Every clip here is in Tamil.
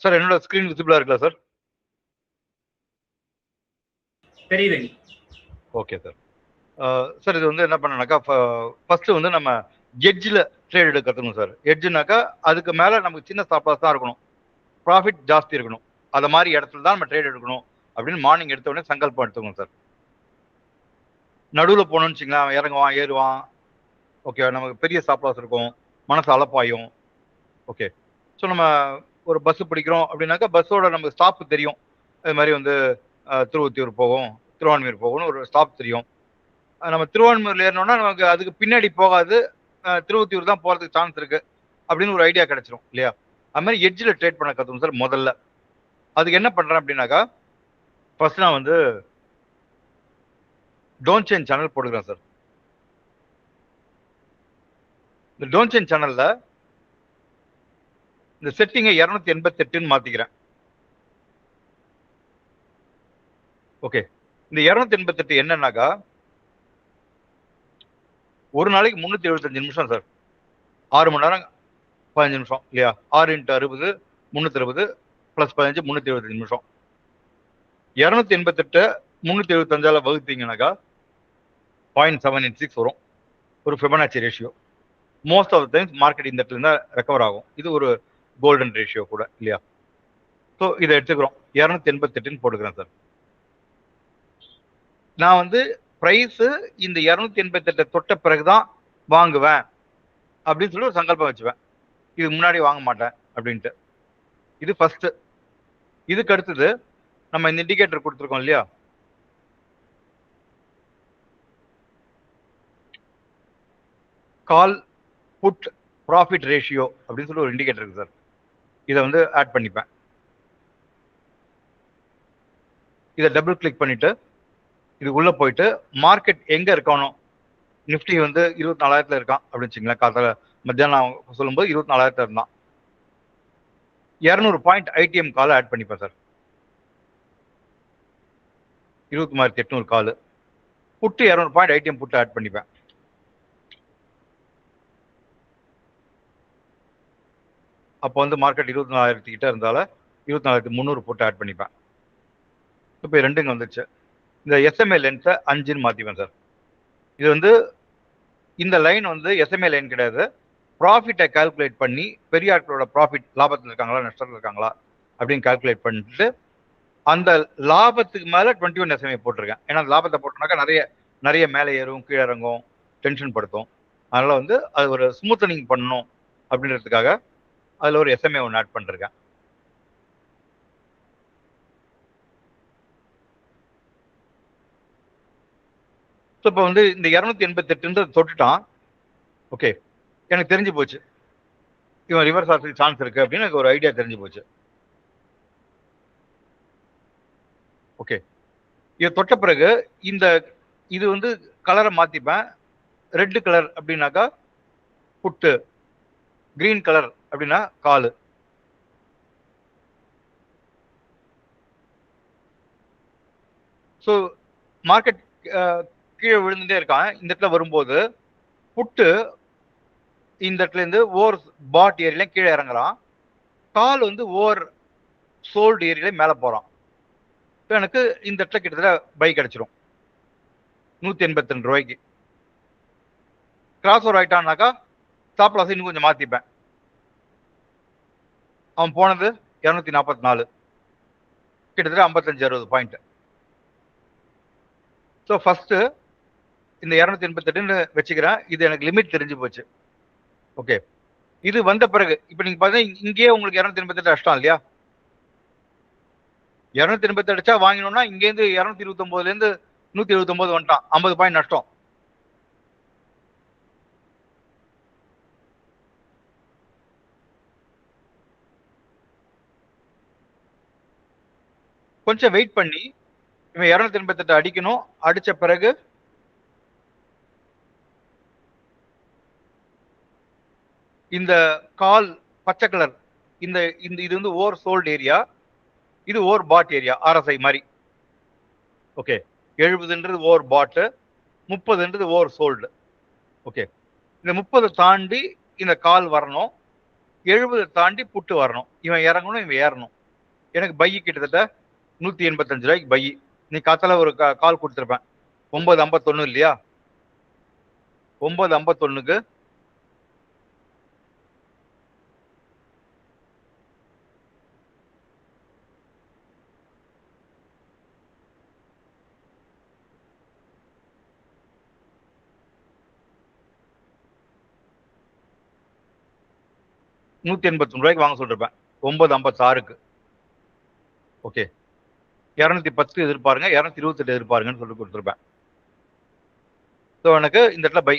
சார் என்னோட ஸ்க்ரீன் விசிபிளா இருக்குல்ல சார்? தெரியுதுங்க. Okay sir. சார் இது வந்து என்ன பண்ணனாக்கா, ஃபர்ஸ்ட் வந்து நம்ம எட்ஜில் ட்ரேட் எடுக்க கற்றுக்கணும் சார். எட்ஜுனாக்கா அதுக்கு மேலே நமக்கு சின்ன ஸ்டாப் லாஸ் தான் இருக்கணும், ப்ராஃபிட் ஜாஸ்தி இருக்கணும். அதை மாதிரி இடத்துல தான் நம்ம ட்ரேட் எடுக்கணும் அப்படின்னு மார்னிங் எடுத்த உடனே சங்கல்பம் எடுத்துக்கணும் சார். நடுவில் போனோம்னு வச்சுங்களேன், அவன் இறங்குவான் ஏறுவான். ஓகே, நமக்கு பெரிய ஸ்டாப் லாஸ் இருக்கும், மனசு அலப்பாயும். ஓகே, ஸோ நம்ம ஒரு பஸ் பிடிக்கிறோம் அப்படின்னாக்கா பஸ்ஸோட நமக்கு ஸ்டாப் தெரியும். அது மாதிரி வந்து திருவொத்தியூர் போகும், திருவான்மையூர் போகும்னு ஒரு ஸ்டாப் தெரியும். நம்ம திருவான்மையூர்ல ஏறினோம்னா நமக்கு அதுக்கு பின்னாடி போகாது, திருவொத்தியூர் தான் போறதுக்கு சான்ஸ் இருக்கு அப்படின்னு ஒரு ஐடியா கிடைச்சிரும் இல்லையா? அது மாதிரி எட்ஜில் ட்ரேட் பண்ண கற்றுக்கணும் சார் முதல்ல. அதுக்கு என்ன பண்றேன் அப்படின்னாக்கா, ஃபர்ஸ்ட் நான் வந்து டோன்ட் சேஞ்ச் சேனல் போட்டுக்கிறேன் சார். இந்த டோன்ட் சேஞ்ச் சேனல்ல இந்த செட்டிங்கை 288ன்னு மாத்திக்கிறேன். ஓகே, இந்த 288 என்னன்னாக்கா ஒரு நாளைக்கு 375 நிமிஷம் சார். 6 மணி நேரம் 15 நிமிஷம் இல்லையா? 6 × 60 360 + 15 375 நிமிஷம். 288 375 வகுத்தீங்கன்னாக்கா 0.786 வரும். ஒரு Fibonacci ratio. Most of the times market இந்த இடத்துல தான் ரெக்கவர் ஆகும். இது ஒரு கோல்டன் ரேஷியோ கூட இல்லையா? ஸோ இதை எடுத்துக்கிறோம், 288ன்னு போட்டுக்கிறேன் சார். நான் வந்து பிரைஸ் இந்த 288 தொட்ட பிறகுதான் வாங்குவேன் அப்படின்னு சொல்லி ஒரு சங்கல்பம் வச்சுவேன். இது முன்னாடி வாங்க மாட்டேன் அப்படின்ட்டு. இது ஃபர்ஸ்ட். இதுக்கு அடுத்தது நம்ம இந்த இண்டிகேட்டர் கொடுத்துருக்கோம் இல்லையா? கால் புட் ப்ராஃபிட் ரேஷியோ அப்படின்னு சொல்லி ஒரு இண்டிகேட்டர் இருக்கு சார். இதை வந்து ஆட் பண்ணிப்பேன். இதை டபுள் கிளிக் பண்ணிட்டு இது உள்ள போயிட்டு மார்க்கெட் எங்க இருக்கணும், நிஃப்டி வந்து 24,000 இருக்கான் அப்படின்னு வச்சுங்களேன். காத்தால மத்தியானம் சொல்லும்போது 24,000 இருந்தான். 200 பாயிண்ட் ஐடிஎம் காலை ஆட் பண்ணிப்பேன் சார். 23,800 கால் புட்டு 200 பாயிண்ட் ஐடிஎம் புட்டு ஆட் பண்ணிப்பேன். அப்போ வந்து மார்க்கெட் 24,000 கிட்ட இருந்தால 24,300 போட்டு ஆட் பண்ணிப்பேன். இப்போ ரெண்டுங்க வந்துச்சு. இந்த எஸ்எம்ஏ லென்ஸை 5ன்னு மாத்திப்பேன் சார். இது வந்து இந்த லைன் வந்து எஸ்எம்ஏ லைன் கிடையாது. ப்ராஃபிட்டை கால்குலேட் பண்ணி பெரிய ஆட்களோட ப்ராஃபிட், லாபத்தில் இருக்காங்களா நஷ்டத்தில் இருக்காங்களா அப்படின்னு கால்குலேட் பண்ணிட்டு அந்த லாபத்துக்கு மேல 21 எஸ்எம்ஏ போட்டிருக்கேன். ஏன்னா லாபத்தை போட்டோம்னாக்கா நிறைய மேலே ஏறும் கீழே இறங்கும், டென்ஷன் படுத்தும். அதனால வந்து அது ஒரு ஸ்மூத்தனிங் பண்ணணும் அப்படின்றதுக்காக அதுல ஒரு எஸ்எம்ஏ ஒன்று ஆட் பண்ணிருக்கேன். ஸோ இப்போ வந்து இந்த 288 தொட்டுட்டான். ஓகே, எனக்கு தெரிஞ்சு போச்சு இவன் ரிவர்ஸ் ஆகிறதுக்கு சான்ஸ் இருக்கு அப்படின்னு எனக்கு ஒரு ஐடியா தெரிஞ்சு போச்சு. ஓகே, இதை தொட்ட பிறகு இது வந்து கலரை மாத்திப்பேன். ரெட் கலர் அப்படின்னாக்கா புட்டு, கிரீன் கலர் அப்படின்னா காலு. ஸோ மார்க்கெட் கீழே விழுந்துட்டே இருக்கான். இந்த இடத்துல வரும்போது புட்டு இந்த இடத்துல இருந்து ஓவர் பாட் ஏரியில கீழே இறங்குறான், கால் வந்து ஓவர் சோல்டு ஏரியில மேலே போறான். எனக்கு இந்த இடத்துல கிட்டத்தட்ட பை கிடைச்சிரும் 182 ரூபாய்க்கு. கிராஸ் ஓவர் ஆயிட்டான்னாக்கா ஸ்டாப் லாஸ் இன்னும் கொஞ்சம் மாத்திப்பேன். அவன் போனது 244, கிட்டத்தட்ட 55-60 பாயிண்ட். ஸோ ஃபர்ஸ்ட் இந்த 288 வச்சுக்கிறேன். இது எனக்கு லிமிட் தெரிஞ்சு போச்சு. ஓகே, இது வந்த பிறகு இப்போ நீங்க பாத்தீங்கன்னா இங்கேயே உங்களுக்கு 288 அடிச்சிட்டான் இல்லையா? 288 அடிச்சா வாங்கினோம்னா இங்கேருந்து 229ல இருந்து 179 வந்துட்டான், 50 பாயிண்ட் நஷ்டம். கொஞ்சம் வெயிட் பண்ணி இவன் 288 அடிக்கணும். அடிச்ச பிறகு இந்த கால் பச்சை கலர் இது வந்து ஓவர் சோல்டு ஏரியா, இது ஓவர் பாட் ஏரியா, ஆர்எஸ்ஐ மாதிரி. ஓகே, 70ன்றது ஓவர் பாட்டு, 30ன்றது ஓவர் சோல்டு. ஓகே, இந்த 30 தாண்டி இந்த கால் வரணும். 70 தாண்டி புட்டு வரணும். இவன் இறங்கணும், இவன் ஏறணும். எனக்கு பை கிட்டத்தட்ட 185 ரூபாய்க்கு பை. நீ காத்தால ஒரு கால் கொடுத்துருப்பேன். 9:51 இல்லையா? 9:51க்கு 181 ரூபாய்க்கு வாங்க சொல்லிருப்பேன். 9:56க்கு. ஓகே, 210 எதிர்பாருங்க, 228 எதிர்பாருங்கன்னு சொல்லி கொடுத்துருப்பேன். ஸோ எனக்கு இந்த இடத்துல பை.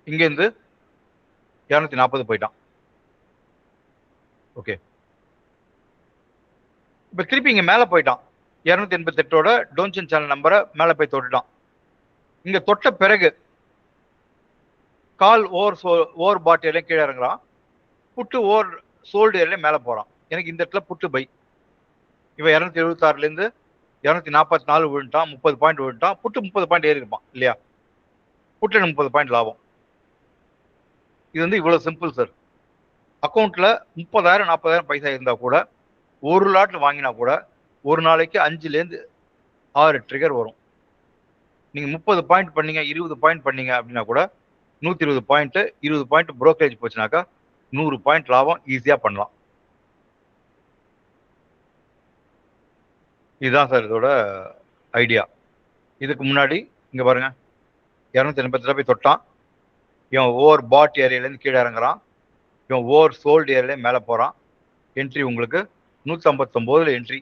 இங்கேருந்து 240 போயிட்டான். ஓகே, இப்போ திருப்பி இங்கே மேலே போயிட்டான். 288ஓட டோன்சன் சேனல் நம்பரை மேலே போய் தொட்டுட்டான். இங்கே தொட்ட பிறகு கால் ஓவர் பாட் ஏரியா கீழே இறங்குறான். புட்டு ஓவர் சோல்டு ஏரியா மேலே போகிறான். எனக்கு இந்த இடத்துல புட்டு பை. இவன் 276லேருந்து 244 விழுந்துட்டான். 30 பாயிண்ட் விழுந்துட்டான். புட்டு 30 பாயிண்ட் ஏறி இருப்பான் இல்லையா? புட்டு 30 பாயிண்ட் லாபம். இது வந்து இவ்வளோ சிம்பிள் சார். அக்கௌண்ட்டில் 30,000 40,000 பைசா இருந்தால் கூட ஒரு லாட்டில் வாங்கினா கூட ஒரு நாளைக்கு 5லேருந்து 6 ட்ரிகர் வரும். நீங்கள் 30 பாயிண்ட் பண்ணீங்க, 20 பாயிண்ட் பண்ணீங்க அப்படின்னா கூட 120 பாயிண்ட், 20 பாயிண்ட் புரோக்கரேஜ் போச்சுனாக்கா 100 பாயிண்ட் லாபம் ஈஸியாக பண்ணலாம். இதுதான் சார் இதோட ஐடியா. இதுக்கு முன்னாடி இங்கே பாருங்க, 280 போய் தொட்டான். இவன் ஓவர் பாட் ஏரியாலேருந்து கீழே இறங்குறான். இவன் ஓவர் சோல்டு ஏரியாலே மேலே போகிறான். என்ட்ரி உங்களுக்கு 159 என்ட்ரி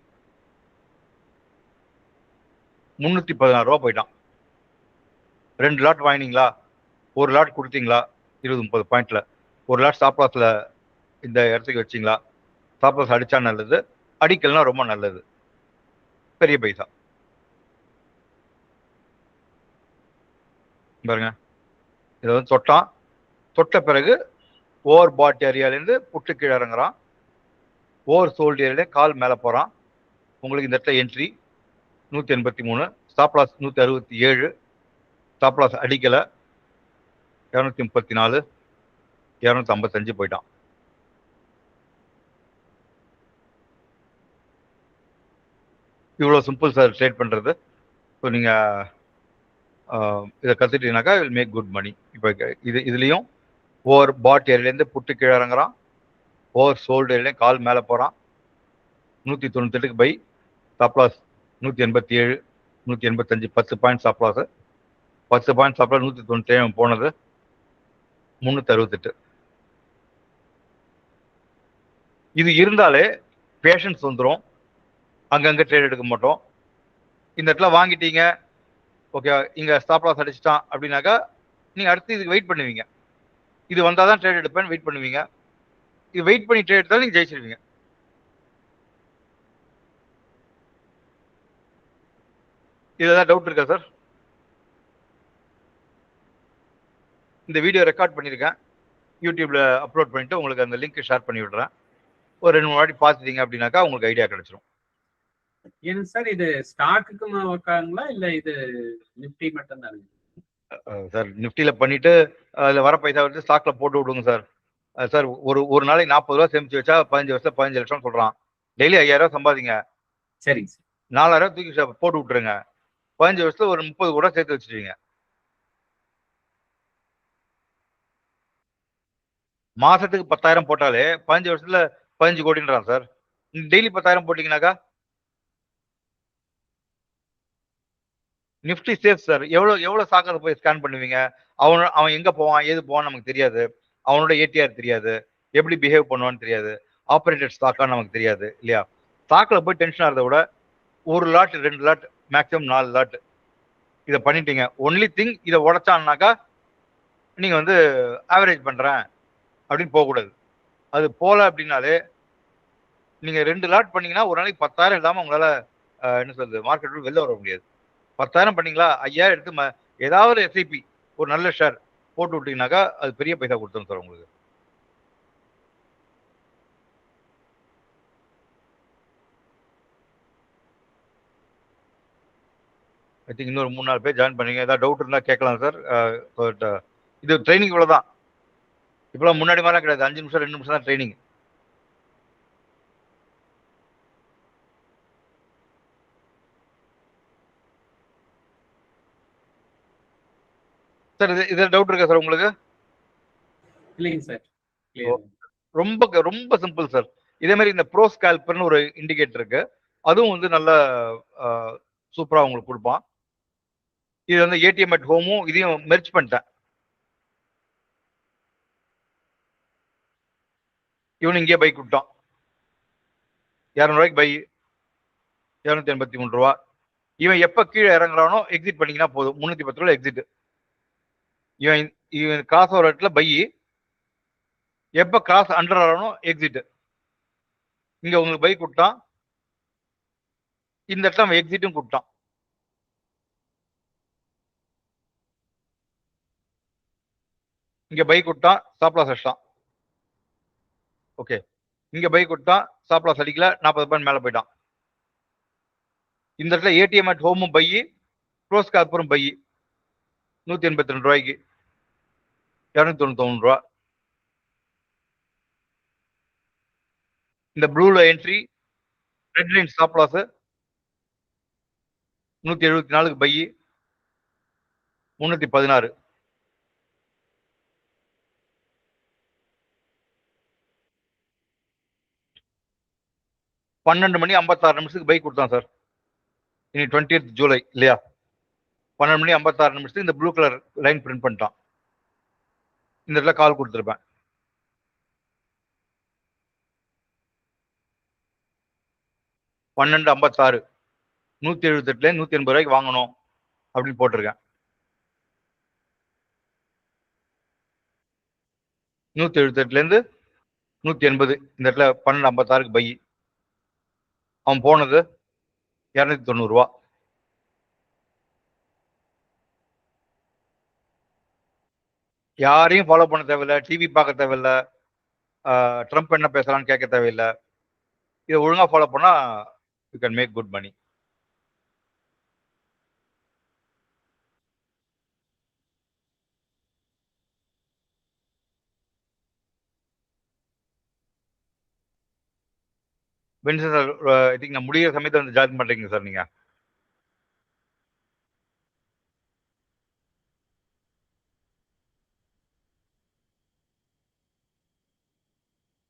316 ரூபா போயிட்டான். 2 லாட் வாங்கினீங்களா, ஒரு லாட் கொடுத்தீங்களா 20-30 பாயிண்ட்ல, ஒரு லாட் ஸ்டாப் லாஸ்ல இந்த இடத்துக்கு வச்சிங்களா, ஸ்டாப் லாஸ் அடிச்சா நல்லது, அடிக்கலனா ரொம்ப நல்லது. பெரிய பைசா பாருங்க. இதை வந்து தொட்டான். தொட்ட பிறகு ஓவர் பாட் ஏரியாலேருந்து புட்டு கீழே இறங்குறான். ஓவர் சோல்டு ஏரியாலே கால் மேலே போகிறான். உங்களுக்கு இந்த இடத்துல entry 183, stop loss 167, stop loss அடிக்கலை 234, 255 போயிட்டான். இவ்வளோ சிம்பிள் சார் ட்ரேட் பண்ணுறது. ஸோ நீங்கள் இதை கற்றுட்டீங்கன்னாக்கா வில் மேக் குட் மணி. இப்போ இதுலேயும் ஓவர் பாட் ஏரியாலேருந்து புட்டு கீழே இறங்குறான். ஓவர் சோல்டு ஏரியாலேயும் கால் மேலே போகிறான். 198க்கு buy. Stop loss 187, 185, 10 point stop loss. 10 point stop loss 197 போனது 368. இது இருந்தாலே பேஷன்ஸ் வந்துடும். அங்கங்கே ட்ரேட் எடுக்க மாட்டோம். இந்த இடத்துல வாங்கிட்டீங்க, ஓகே, இங்கே ஸ்டாப் லாஸ் அடிச்சிட்டான் அப்படின்னாக்கா நீங்கள் அடுத்து இதுக்கு வெயிட் பண்ணுவீங்க. இது வந்தால் தான் ட்ரேட் எடுப்பேன்னு வெயிட் பண்ணுவீங்க. இது வெயிட் பண்ணி ட்ரேட் எடுத்தாலும் நீங்கள் ஜெயிச்சிருவீங்க. இதில் ஏதாவது டவுட் இருக்கா சார்? இந்த வீடியோ ரெக்கார்ட் பண்ணியிருக்கேன், யூடியூப்ல அப்லோட் பண்ணிட்டு உங்களுக்கு அந்த லிங்க் ஷேர் பண்ணி விடுறேன். ஒரு 2-3 வாட்டி பார்த்துட்டீங்க அப்படின்னாக்கா உங்களுக்கு ஐடியா கிடைச்சிரும். ஏன் சார் இது ஸ்டாக்குக்கு ஒர்க் ஆகுங்களா இல்ல இது நிஃப்டி மட்டும் தான்? சார் நிஃப்டியில் பண்ணிட்டு அதில் வர பைசா வந்து ஸ்டாக்ல போட்டு விடுங்க சார். சார் ஒரு நாளைக்கு 40 ரூபா சேமிச்சு வச்சா 15 வருஷம் 15 லட்சம் சொல்றான். டெய்லி 5000 ரூபா சம்பாதிங்க. சரிங்க சார். 4000 ரூபா தூக்கி போட்டு விட்டுருங்க. 15 வருஷத்துல ஒரு 30 கூட சேர்த்து வச்சுருவீங்க. மாசத்துக்கு 10,000 போட்டாலே 15 வருஷத்துல 15 கோடின்றான் சார். டெய்லி 10,000 போட்டீங்கன்னாக்கா நிஃப்டி சேஃப் சார். எவ்வளவு சாக்காத போய் ஸ்கேன் பண்ணுவீங்க? அவன் எங்க போவான், ஏது போவான்னு நமக்கு தெரியாது. அவனோட ஏடிஆர் தெரியாது, எப்படி பிஹேவ் பண்ணுவான்னு தெரியாது, ஆப்ரேட்டட் ஸ்டாக்கான்னு நமக்கு தெரியாது இல்லையா? ஸ்டாக்ல போய் டென்ஷன் ஆகிறத விட ஒரு லாட் 2 லாட் மேக்ஸிமம் 4 லாட் இதை பண்ணிட்டீங்க. ஒன்லி திங் இதை உடைச்சான்னாக்கா நீங்க வந்து ஆவரேஜ் பண்றேன் அப்படின்னு போகக்கூடாது. அது போல அப்படின்னாலே நீங்க 2 லாட் பண்ணீங்கன்னா ஒரு நாளைக்கு 10,000 இல்லாம உங்களால என்ன சொல்றது மார்க்கெட் வெளில வர முடியாது. 10,000 பண்ணீங்களா, 5,000 எடுத்து ஏதாவது எஸ்ஐபி ஒரு நல்ல ஷேர் போட்டு விட்டீங்கன்னாக்கா அது பெரிய பைசா கொடுத்துரும் சார் உங்களுக்கு. ஐ திங்க் இன்னொரு 3-4 பேர் ஜாயின் பண்ணீங்க. ஏதாவது டவுட் இருந்தால் கேட்கலாம் சார். இது ட்ரைனிங் இவ்வளோதான். இப்பெல்லாம் முன்னாடி மாதிரிலாம் கிடையாது, 5 நிமிஷம் 2 நிமிஷம் தான் ட்ரைனிங். சார் இது டவுட் இருக்கா சார் உங்களுக்கு? இல்லைங்க சார். ரொம்ப ரொம்ப சிம்பிள் சார். இதே மாதிரி இந்த ப்ரோ ஸ்கேல்பர்னு ஒரு இண்டிகேட்டர் இருக்கு, அதுவும் வந்து நல்ல சூப்பரா உங்களுக்கு கொடுப்பான். இது வந்து ஏடிஎம் அட் ஹோமும் இதையும் மெர்ஜ் பண்ணிட்டேன். இவனு இங்கே பைக் விட்டான், 200 ரூபாய்க்கு பை, 283 ரூபா. இவன் எப்ப கீழே இறங்குறானோ எக்ஸிட் பண்ணீங்கன்னா போதும், 310 ரூபா எக்ஸிட். இவன் இவன் கிராஸ் ஓவர் இடத்துல பை, எப்ப கிராஸ் அண்டர் ஆறானோ எக்ஸிட். இங்க உங்களுக்கு பைக் விட்டான், இந்த இடத்துல அவன் எக்ஸிட்டும் கூப்பிட்டான். இங்க பைக் விட்டான், ஸ்டாப் லாஸ் அடிச்சான். ஓகே, இங்க பைக் விட்டான், ஸ்டாப் லாஸ் அடிக்கல, 40 பாயிண்ட் மேல போயிட்டான். இந்த இடத்துல ஏடிஎம் அட் ஹோமும் பை, க்ளோஸ் கார்பரும் பை, 182 ரூபாய்க்கு 291 ரூபா. இந்த ப்ளூல entry, red line stop loss, 174க்கு பை, 316. பன்னெண்டு மணி 56 நிமிஷத்துக்கு பைக் கொடுத்தான் சார். இனி 20th ஜூலை இல்லையா? 12 மணி 56 நிமிஷத்துக்கு இந்த ப்ளூ கலர் லைன் பிரிண்ட் பண்ணிட்டான். இந்த இடத்துல கால் கொடுத்துருப்பேன். பன்னெண்டு 56, 178 180 ரூபாய்க்கு வாங்கணும் அப்படின்னு போட்டிருக்கேன். 178 180 இந்த இடத்துல 12.56க்கு பை. அவன் போனது 290 ரூபா. யாரையும் ஃபாலோ பண்ண தேவையில்லை, டிவி பார்க்க தேவையில்லை, ட்ரம்ப் என்ன பேசலாம்னு கேட்க தேவையில்லை. இதை ஒழுங்கா ஃபாலோ பண்ணா you can make good money. Pension sir, I think நான் முடிகிற சமயத்தை வந்து ஜாயின் பண்றீங்க சார் நீங்க.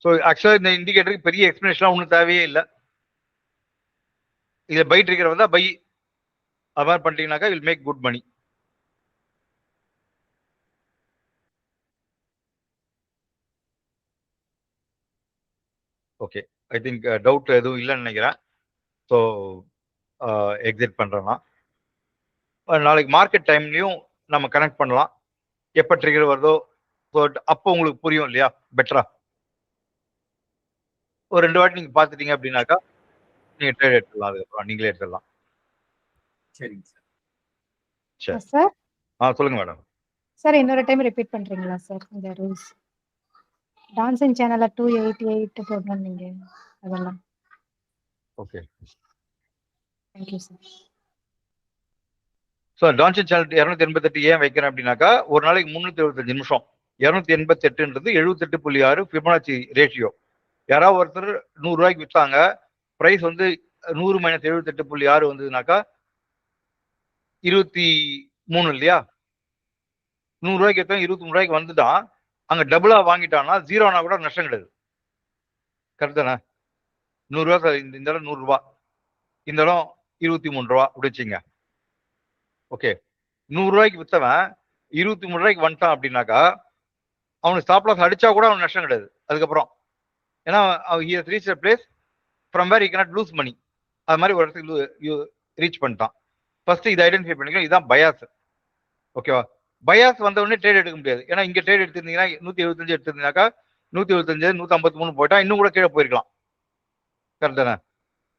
ஸோ ஆக்சுவலாக இந்த இண்டிகேட்டருக்கு பெரிய எக்ஸ்பிளேஷன்லாம் ஒன்றும் தேவையே இல்லை. இதை பை ட்ரிகர் வந்தால் பை, அது மாதிரி பண்ணிட்டீங்கன்னாக்கா will make good money. Okay, I think doubt எதுவும் இல்லைன்னு நினைக்கிறேன். ஸோ எக்ஸிட் பண்ணுறேன்னா நாளைக்கு மார்க்கெட் டைம்லையும் நம்ம கனெக்ட் பண்ணலாம். எப்போ ட்ரிகர் வருதோ அப்போ உங்களுக்கு புரியும் இல்லையா பெட்டரா. ஒரு 2 வாட்டி நீங்கள் பார்த்துட்டீங்க அப்படின்னாக்கா நீங்கள் ட்ரேட் எடுத்துடலாம், அதுக்கப்புறம் நீங்களே எடுத்துடலாம். சரிங்க சார். சரி சார். சொல்லுங்க மேடம். சார் இன்னொரு டைம் ரிப்பீட் பண்றீங்களா சார் இந்த ரூல்ஸ்? டான்சிங் சேனல்ல 288 போடணும் நீங்க அதெல்லாம். Okay, thank you sir. So Tansen channel 288 ஏன் வைக்கிறேன் அப்படின்னாக்கா, ஒரு நாளைக்கு 375 நிமிஷம், 288ன்றது 78.6 ஃபிபனாச்சி ரேஷியோ. யாராவது ஒருத்தர் 100 ரூபாய்க்கு விற்றாங்க, பிரைஸ் வந்து 100 மைனஸ் 78.6 வந்ததுனாக்கா 23 இல்லையா? 100 ரூபாய்க்கு விற்றா 23 ரூபாய்க்கு வந்துட்டான், அங்க டபுளா வாங்கிட்டான்னா 0 ஆனா கூட நஷ்டம் கிடையாது. கரெக்ட் தானே? 100 ரூபா, இந்த இடம் 100 ரூபா, இந்த இடம் 23 ரூபா அப்படி வச்சுங்க. ஓகே, 100 ரூபாய்க்கு வித்தவன் 23 ரூபாய்க்கு வந்துட்டான் அப்படின்னாக்கா அவனுக்கு ஸ்டாப் லாஸ் அடிச்சா கூட அவனுக்கு நஷ்டம் கிடையாது அதுக்கப்புறம். ஏன்னா he has reached a place from where he cannot lose money. அது மாதிரி ஒரு இடத்துக்கு ரீச் பண்ணிட்டான். ஃபர்ஸ்ட் இதை ஐடென்டிஃபை பண்ணிக்கலாம், இதுதான் பயாஸ். ஓகேவா? பயாஸ் வந்த உடனே ட்ரேட் எடுக்க முடியாது. ஏன்னா இங்க ட்ரேட் எடுத்திருந்தீங்கன்னா 175 எடுத்திருந்தீங்கன்னாக்கா 175 153 போயிட்டா இன்னும் கூட கீழே போயிருக்கலாம். கரெக்ட் தானே?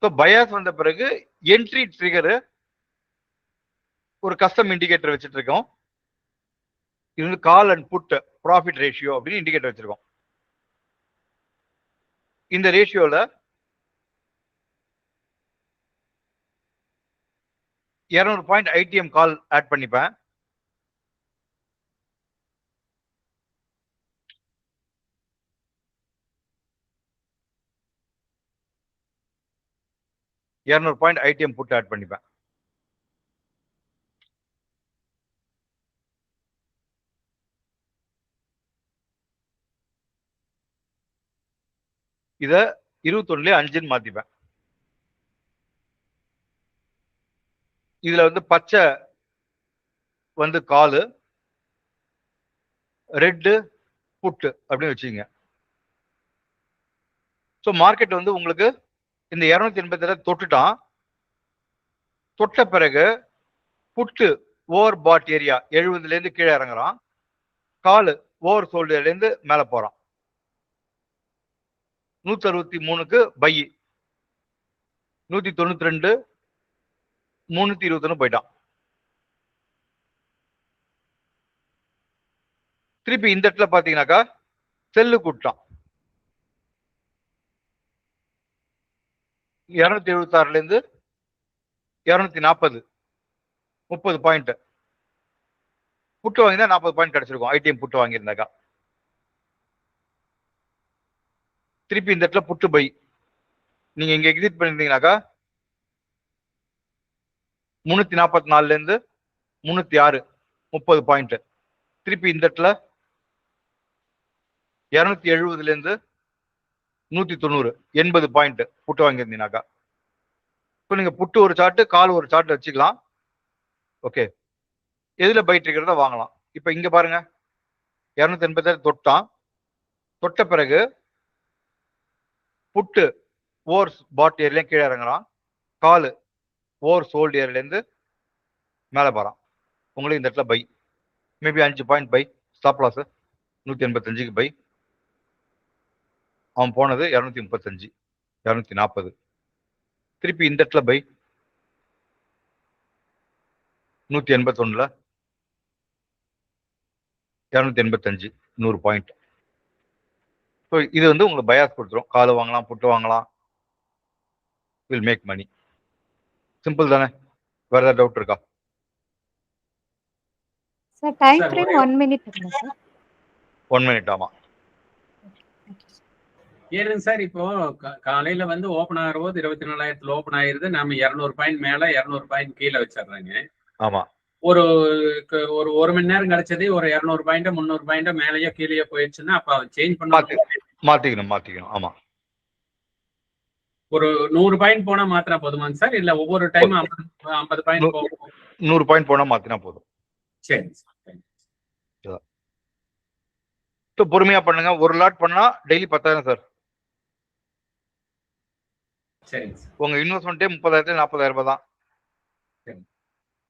ஸோ பயாஸ் வந்த பிறகு என்ட்ரி ட்ரிகர் ஒரு கஸ்டம் இண்டிகேட்டர் வச்சுட்டு இருக்கோம். இது வந்து call and put profit ratio அப்படின்னு இண்டிகேட்டர் வச்சிருக்கோம். இந்த ரேஷியோல 200 பாயிண்ட் ஐடிஎம் கால் ஆட் பண்ணிப்பேன். 200 பாயிண்ட் ஐடிஎம் புட் ஆட் பண்ணிப்பேன். இத 21 5ன்னு மாத்திப்பேன். இதுல வந்து பச்சை வந்து காலு, ரெட்டு புட்டு அப்படின்னு வச்சுக்கோங்க. ஸோ மார்க்கெட் வந்து உங்களுக்கு இந்த 287 தொட்டுட்டான். தொட்ட பிறகு புட்டு ஓவர் பாட் ஏரியா 70ல இருந்து கீழே இறங்குறான். காலு ஓவர் சோல்டர்ல இருந்து மேல போறான். 163க்கு பை, 192 321 போயிட்டான். திருப்பி இந்த இடத்துல பாத்தீங்கன்னாக்கா செல்லு கூட்டான். 276ல இருந்து 240 30 பாயிண்ட் புட்டு வாங்கினா 40 பாயிண்ட் கிடைச்சிருக்கும். ஐடிஎம் புட்டு வாங்கியிருந்தாக்கா. திருப்பி இந்த இடத்துல புட்டு பை, நீங்க இங்க எக்ஸிட் பண்ணிருந்தீங்கன்னாக்கா 344ல இருந்து 306 30 பாயிண்ட். திருப்பி இந்த இடத்துல 270ல இருந்து 190 80 பாயிண்ட் புட்டு வாங்கியிருந்தீங்கன்னாக்கா. இப்போ நீங்க புட்டு ஒரு சார்ட், கால் ஒரு சார்ட் வச்சுக்கலாம். ஓகே, எதுல பைட் இருக்கிறத வாங்கலாம். இப்ப இங்க பாருங்க, 287 தொட்டான். தொட்ட பிறகு புட்டு ஓவர் பாட் ஏர்ல கீழே இறங்குறான். காலு ஓவர் சோல்டு ஏர்ல இருந்து மேல போறான். உங்களுக்கு இந்த இடத்துல buy, maybe 5 point buy. Stop loss 185க்கு பை. அவன் போனது 235 240. திருப்பி இந்த இடத்துல பை 181ல 285 100 பாயிண்ட். ஸோ இது வந்து உங்களுக்கு பயாஸ் கொடுத்துரும். காலு வாங்கலாம், புட்டு வாங்கலாம். Will make money. சிம்பிள் தானே? வேற ஏதாவது டவுட் இருக்கா? சார் டைம் ஃப்ரேம் 1 மினிட் இருக்குங்க சார். 1 மினிட். ஆமா. ஏனுங்க சார், இப்போ காலையில வந்து ஓபன் ஆகும்போது 24,000 ஓபன் ஆயிருது. நாம 200 பாயிண்ட் மேல 200 பாயிண்ட் கீழே வச்சிடுறாங்க. ஆமா. ஒரு ஒரு மணி நேரம் கழிச்சது ஒரு 200 பாயிண்ட் 300 பாயிண்ட் மேலேயோ கீழேயோ போயிடுச்சுன்னா அப்ப சேஞ்ச் பண்ண மாத்திக்கணும். ஆமா. ஒரு 100 பாயிண்ட் போனா மாத்தினா போதுமாங்க சார்? இல்ல ஒவ்வொரு டைம் 50 பாயிண்ட் போகும்? 100 பாயிண்ட் போனா மாத்தினா போதும். சரி. பொறுமையா பண்ணுங்க. ஒரு லாட் பண்ணா டெய்லி 10,000 சார். சரிங்க சார். உங்க இன்வெஸ்ட்மெண்ட்டே 30,000 40,000 ரூபாய் தான்.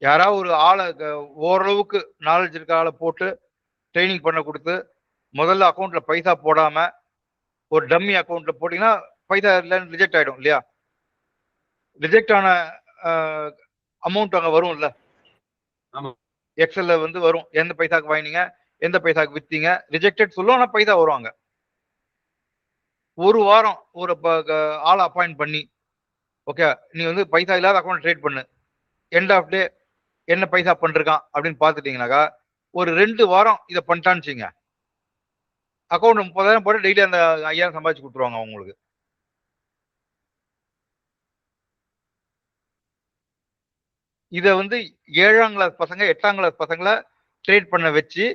யாராவது ஒரு ஆளை ஓரளவுக்கு நாலேஜ் இருக்க ஆளை போட்டு ட்ரைனிங் பண்ண கொடுத்து முதல்ல அக்கௌண்ட்ல பைசா போடாம ஒரு டம்மி அக்கௌண்ட்ல போட்டீங்கன்னா பைசா ரிஜெக்ட் ஆயிடும் இல்லையா? ரிஜெக்ட் ஆன அமௌண்ட் அங்க வரும்ல, எக்ஸல்ல வந்து வரும். எந்த பைசாக்கு வாங்கினீங்க, எந்த பைசாக்கு வித்தீங்க, ரிஜெக்டட் சொல்லும். ஆனா பைசா வருவாங்க. ஒரு வாரம் ஒரு ஆளை அப்பாயிண்ட் பண்ணி, ஓகே நீ வந்து பைசா இல்லாத அக்கௌண்ட் ட்ரேட் பண்ணு, எண்ட் ஆஃப் டே என்ன பைசா பண்ணிருக்கான் அப்படின்னு பாத்துட்டீங்கன்னாக்கா ஒரு 2 வாரம் இதை பண்ணிட்டான்னு வச்சுங்க, அக்கௌண்ட் 30,000 போட்டு டெய்லி அந்த 5,000 சம்பாதிச்சு கொடுத்துருவாங்க அவங்களுக்கு. இதை வந்து 7ஆம் கிளாஸ் பசங்க 8ஆம் கிளாஸ் பசங்களை ட்ரேட் பண்ண வச்சு,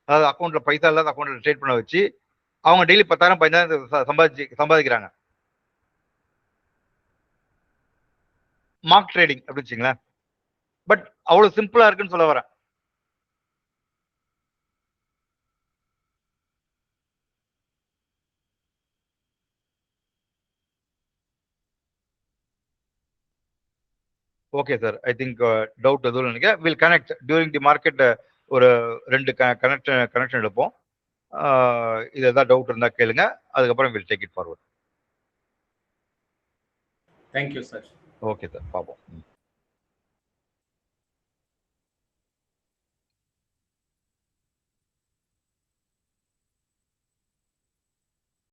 அதாவது அக்கௌண்ட்ல பைசா இல்லாத அக்கௌண்ட்ல ட்ரேட் பண்ண வச்சு அவங்க டெய்லி 10,000 15,000 சம்பாதிக்கிறாங்க. மார்க் ட்ரேடிங் அப்படின்னு வச்சுங்களேன். பட் அவ்வளவு சிம்பிளா இருக்குன்னு சொல்ல வரேன். Okay sir, I think doubt எதுவும் நினைக்கிறேன். Will connect during the market. ஒரு 2 கனெக்ஷன் எடுப்போம். இது ஏதாவது டவுட் இருந்தா கேளுங்க, அதுக்கப்புறம் will take it forward. Thank you sir. Okay sir, பார்ப்போம்.